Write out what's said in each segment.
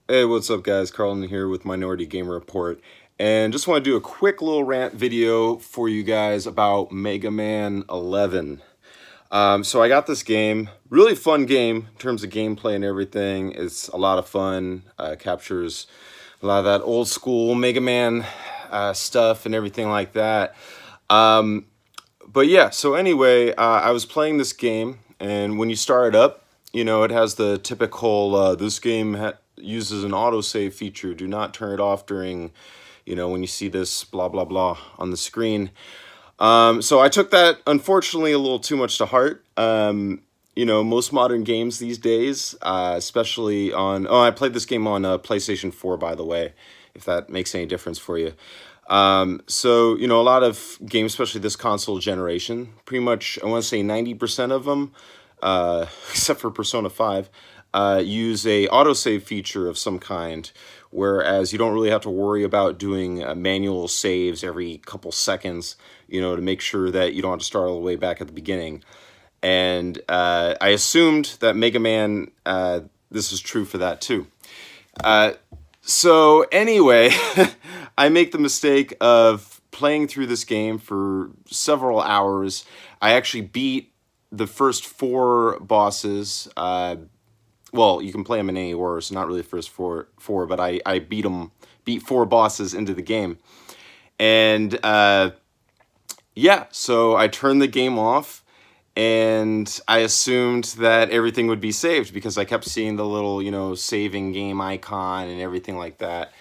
Hey, what's up, guys? Carlin here with Minority Gamer Report, and just want to do a quick little rant video for you guys about Mega Man 11. So I got this game, really fun game in terms of gameplay and everything. It's a lot of fun, captures a lot of that old school Mega Man stuff and everything like that. Um, but yeah, so anyway, I was playing this game, and when you start it up, it has the typical this game uses an autosave feature. Do not turn it off during, when you see this blah blah blah on the screen. So I took that unfortunately a little too much to heart. Most modern games these days, especially on. Oh, I played this game on PlayStation 4, by the way, if that makes any difference for you. So a lot of games, especially this console generation, pretty much I want to say 90% of them, except for Persona 5, use a autosave feature of some kind, whereas you don't really have to worry about doing manual saves every couple seconds, to make sure that you don't have to start all the way back at the beginning. And I assumed that Mega Man, this is true for that too. So anyway, I make the mistake of playing through this game for several hours. I actually beat the first four bosses. Well, you can play them in any order, so not really the first four, but I beat four bosses into the game. And yeah, so I turned the game off, and I assumed that everything would be saved because I kept seeing the little, saving game icon and everything like that.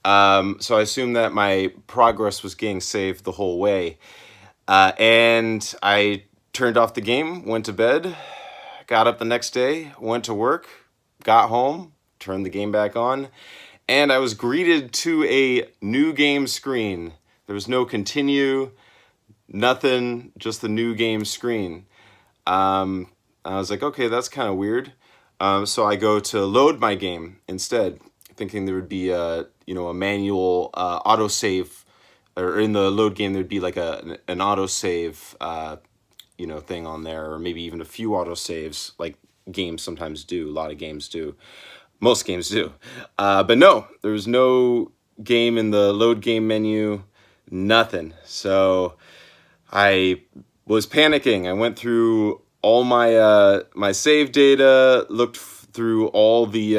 So I assumed that my progress was getting saved the whole way. And I turned off the game, went to bed, got up the next day, went to work, got home, turned the game back on, and I was greeted to a new game screen. There was no continue, nothing, just the new game screen. I was like, okay, that's kind of weird. So I go to load my game instead, thinking there would be a manual autosave, or in the load game there'd be like an autosave thing on there, or maybe even a few autosaves like games sometimes do. A lot of games do. Most games do. But no, there was no game in the load game menu, nothing. So I was panicking. I went through all my save data, looked through all the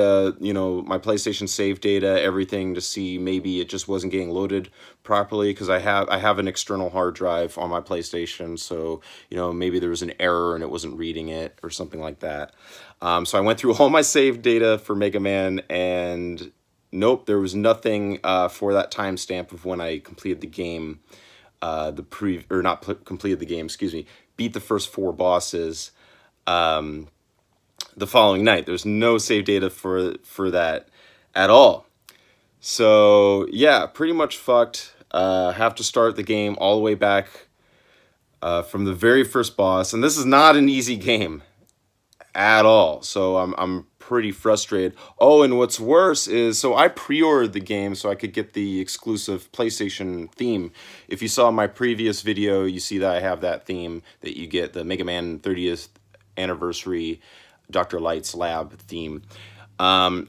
my PlayStation save data, everything, to see maybe it just wasn't getting loaded properly, because I have an external hard drive on my PlayStation, so maybe there was an error and it wasn't reading it or something like that. So I went through all my save data for Mega Man, and nope, there was nothing for that timestamp of when I completed the game. Or not completed the game, excuse me, beat the first four bosses the following night. There's no save data for that at all. So yeah, pretty much fucked. Have to start the game all the way back from the very first boss, and this is not an easy game at all. So I'm pretty frustrated. Oh, and what's worse is, so I pre-ordered the game so I could get the exclusive PlayStation theme. If you saw my previous video, you see that I have that theme that you get, the Mega Man 30th anniversary Dr. Light's Lab theme. And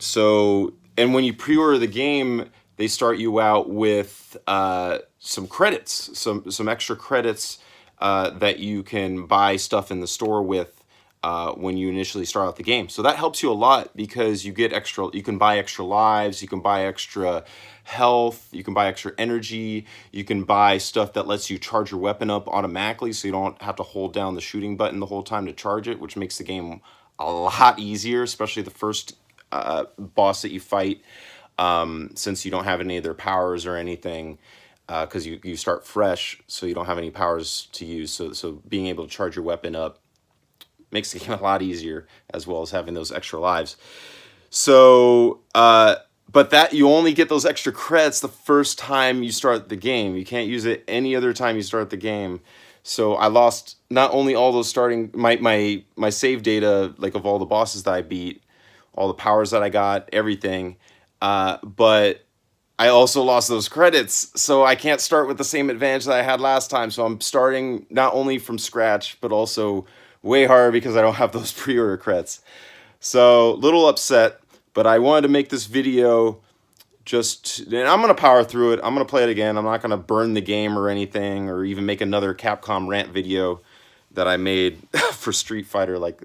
when you pre-order the game, they start you out with some credits, some extra credits that you can buy stuff in the store with when you initially start out the game. So that helps you a lot, because you can buy extra lives, you can buy extra health, you can buy extra energy, you can buy stuff that lets you charge your weapon up automatically, so you don't have to hold down the shooting button the whole time to charge it, which makes the game a lot easier, especially the first boss that you fight, since you don't have any of their powers or anything, because you start fresh, so you don't have any powers to use. So being able to charge your weapon up makes the game a lot easier, as well as having those extra lives. So, but that you only get those extra credits the first time you start the game. You can't use it any other time you start the game. So I lost not only all those starting my save data, like of all the bosses that I beat, all the powers that I got, everything, but I also lost those credits, so I can't start with the same advantage that I had last time. So I'm starting not only from scratch, but also way harder because I don't have those pre-order credits. So little upset, But I wanted to make this video and I'm going to power through it. I'm going to play it again. I'm not going to burn the game or anything, or even make another Capcom rant video that I made for Street Fighter like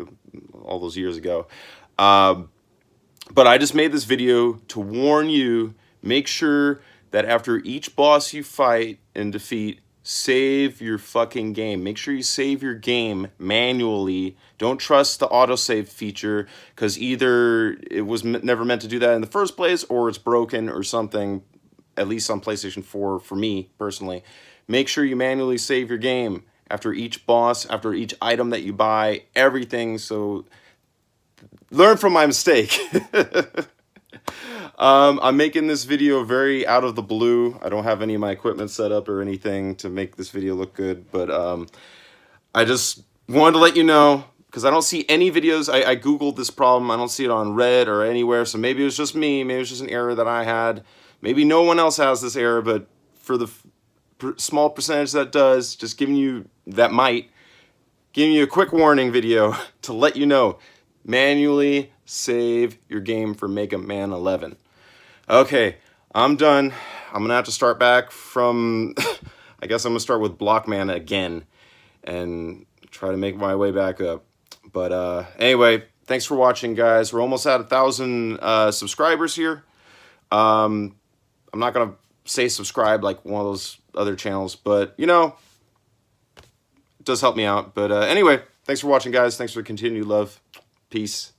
all those years ago. But I just made this video to warn you, make sure that after each boss you fight and defeat, save your fucking game. Make sure you save your game manually. Don't trust the autosave feature, because either it was never meant to do that in the first place, or it's broken or something, at least on PlayStation 4 for me personally. Make sure you manually save your game after each boss, after each item that you buy, everything. So learn from my mistake. I'm making this video very out of the blue. I don't have any of my equipment set up or anything to make this video look good, but I just wanted to let you know, because I don't see any videos. I Googled this problem. I don't see it on Reddit or anywhere, so maybe it was just me. Maybe it was just an error that I had. Maybe no one else has this error, but for the small percentage that does, just giving you a quick warning video to let you know. Manually save your game for Mega Man 11. Okay, I'm done. I'm going to have to start back from, I guess I'm going to start with Blockman again and try to make my way back up. But anyway, thanks for watching, guys. We're almost at 1,000 subscribers here. I'm not going to say subscribe like one of those other channels, but, you know, it does help me out. But anyway, thanks for watching, guys. Thanks for the continued love. Peace.